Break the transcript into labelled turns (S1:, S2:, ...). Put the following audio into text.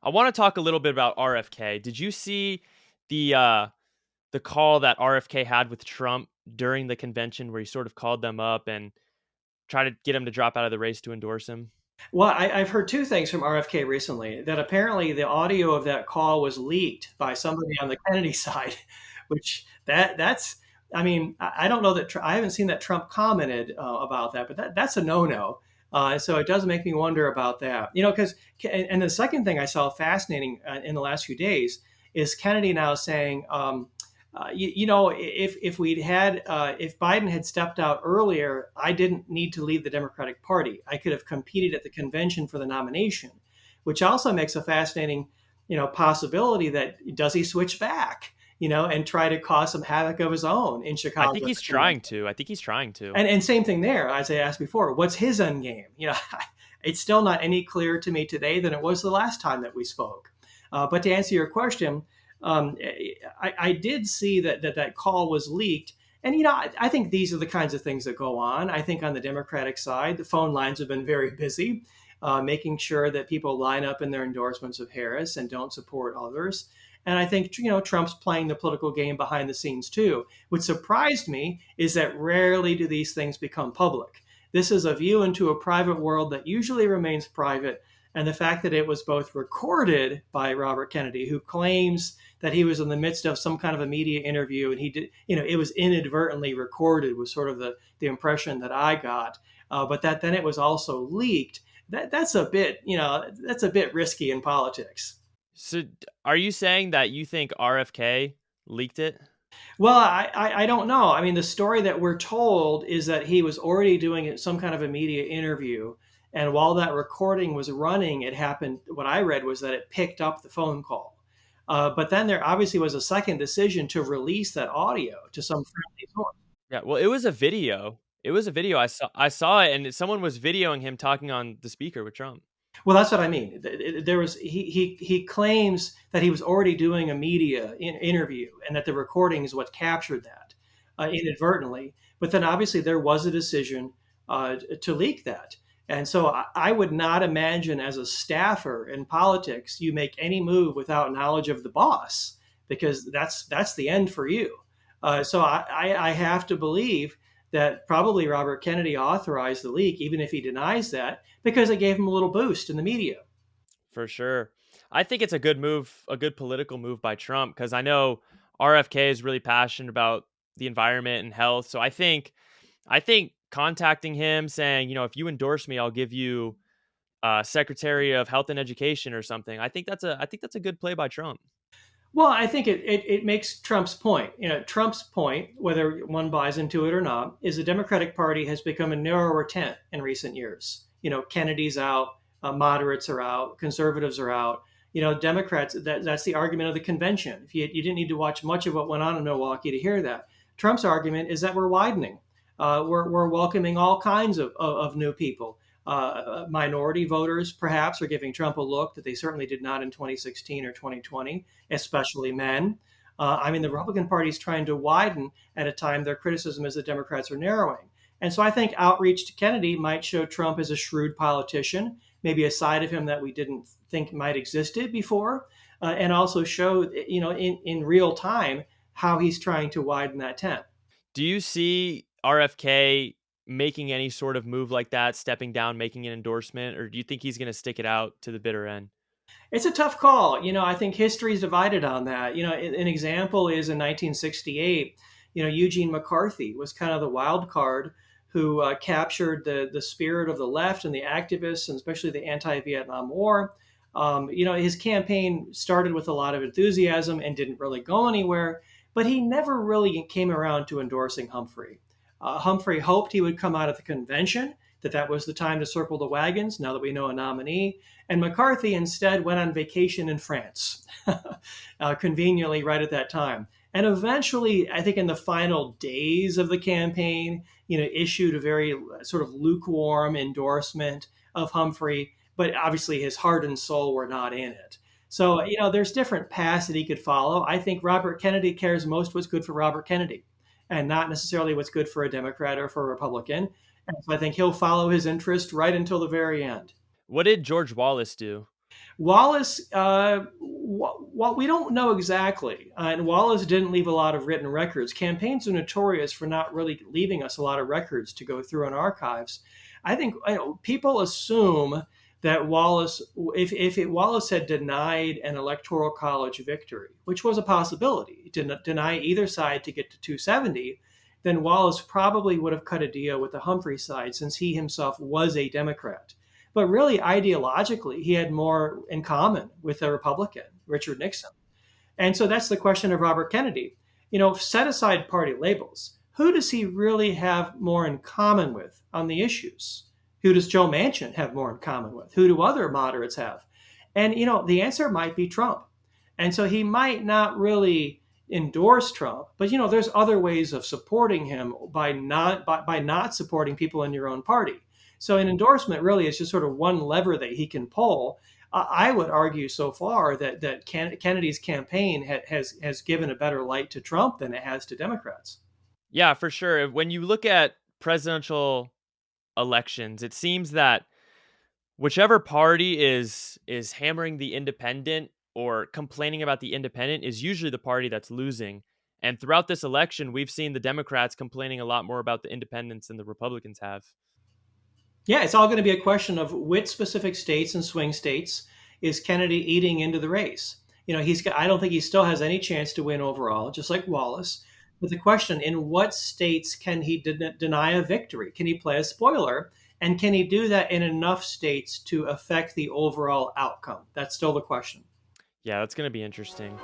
S1: I want to talk a little bit about RFK. Did you see the uh the call that RFK had with Trump during the convention where he sort of called them up and tried to get him to drop out of the race to endorse him?
S2: Well, I've heard two things from RFK recently that apparently the audio of that call was leaked by somebody on the Kennedy side, which that's I mean I don't know that I haven't seen that Trump commented about that, but that's a no-no. So it does make me wonder about that, because and the second thing I saw fascinating in the last few days is Kennedy now saying. If we'd had if Biden had stepped out earlier, I didn't need to leave the Democratic Party. I could have competed at the convention for the nomination, which also makes a fascinating, possibility that does he switch back, and try to cause some havoc of his own in
S1: I
S2: Chicago
S1: think
S2: at
S1: he's
S2: the
S1: trying
S2: convention.
S1: to. I think he's trying to.
S2: And same thing there, as I asked before, what's his end game? It's still not any clearer to me today than it was the last time that we spoke. But to answer your question, I did see that call was leaked. And, I think these are the kinds of things that go on. I think on the Democratic side, the phone lines have been very busy, making sure that people line up in their endorsements of Harris and don't support others. And I think, Trump's playing the political game behind the scenes too. What surprised me is that rarely do these things become public. This is a view into a private world that usually remains private. And the fact that it was both recorded by Robert Kennedy, who claims that he was in the midst of some kind of a media interview and he did, it was inadvertently recorded was sort of the impression that I got. But that then it was also leaked. That's a bit, that's a bit risky in politics.
S1: So, are you saying that you think RFK leaked it?
S2: Well, I don't know. I mean, the story that we're told is that he was already doing some kind of a media interview. And while that recording was running, it happened. What I read was that it picked up the phone call. But then there obviously was a second decision to release that audio to some friendly source.
S1: Yeah. Well, it was a video. It was a video. I saw it, and someone was videoing him talking on the speaker with Trump.
S2: Well, that's what I mean. There was he claims that he was already doing a media interview, and that the recording is what captured that inadvertently. But then obviously there was a decision to leak that, and so I would not imagine as a staffer in politics you make any move without knowledge of the boss, because that's the end for you. So I have to believe that probably Robert Kennedy authorized the leak, even if he denies that, because it gave him a little boost in the media.
S1: For sure. I think it's a good move, a good political move by Trump, because I know RFK is really passionate about the environment and health. So I think contacting him saying, if you endorse me, I'll give you Secretary of Health and Education or something. I think that's a good play by Trump.
S2: Well, I think it makes Trump's point. Trump's point, whether one buys into it or not, is the Democratic Party has become a narrower tent in recent years. Kennedy's out, moderates are out, conservatives are out. Democrats, that's the argument of the convention. If you didn't need to watch much of what went on in Milwaukee to hear that. Trump's argument is that we're widening. We're welcoming all kinds of new people. Minority voters perhaps are giving Trump a look that they certainly did not in 2016 or 2020, especially men. I mean, the Republican Party is trying to widen at a time their criticism is that Democrats are narrowing. And so I think outreach to Kennedy might show Trump as a shrewd politician, maybe a side of him that we didn't think might existed before, and also show, in real time how he's trying to widen that tent.
S1: Do you see RFK making any sort of move like that, stepping down, making an endorsement, or do you think he's going to stick it out to the bitter end?
S2: It's a tough call. I think history is divided on that. An example is in 1968, Eugene McCarthy was kind of the wild card who captured the spirit of the left and the activists, and especially the anti-Vietnam War. His campaign started with a lot of enthusiasm and didn't really go anywhere, but he never really came around to endorsing Humphrey. Humphrey hoped he would come out of the convention, that was the time to circle the wagons, now that we know a nominee. And McCarthy instead went on vacation in France, conveniently right at that time. And eventually, I think in the final days of the campaign, issued a very sort of lukewarm endorsement of Humphrey, but obviously his heart and soul were not in it. So, there's different paths that he could follow. I think Robert Kennedy cares most what's good for Robert Kennedy and not necessarily what's good for a Democrat or for a Republican. And so I think he'll follow his interest right until the very end.
S1: What did George Wallace do?
S2: Wallace, well, we don't know exactly, and Wallace didn't leave a lot of written records. Campaigns are notorious for not really leaving us a lot of records to go through in archives. I think people assume that Wallace, if Wallace had denied an electoral college victory, which was a possibility, deny either side to get to 270, then Wallace probably would have cut a deal with the Humphrey side since he himself was a Democrat. But really, ideologically, he had more in common with a Republican, Richard Nixon. And so that's the question of Robert Kennedy. Set aside party labels. Who does he really have more in common with on the issues? Who does Joe Manchin have more in common with? Who do other moderates have? And, the answer might be Trump. And so he might not really endorse Trump, but, there's other ways of supporting him by not supporting people in your own party. So an endorsement really is just sort of one lever that he can pull. I would argue so far that Kennedy's campaign has given a better light to Trump than it has to Democrats.
S1: Yeah, for sure. When you look at presidential elections, it seems that whichever party is hammering the independent or complaining about the independent is usually the party that's losing. And throughout this election, we've seen the Democrats complaining a lot more about the independents than the Republicans have.
S2: Yeah, it's all going to be a question of which specific states and swing states is Kennedy eating into the race. I don't think he still has any chance to win overall, just like Wallace. But the question, in what states can he deny a victory? Can he play a spoiler? And can he do that in enough states to affect the overall outcome? That's still the question.
S1: Yeah, that's going to be interesting.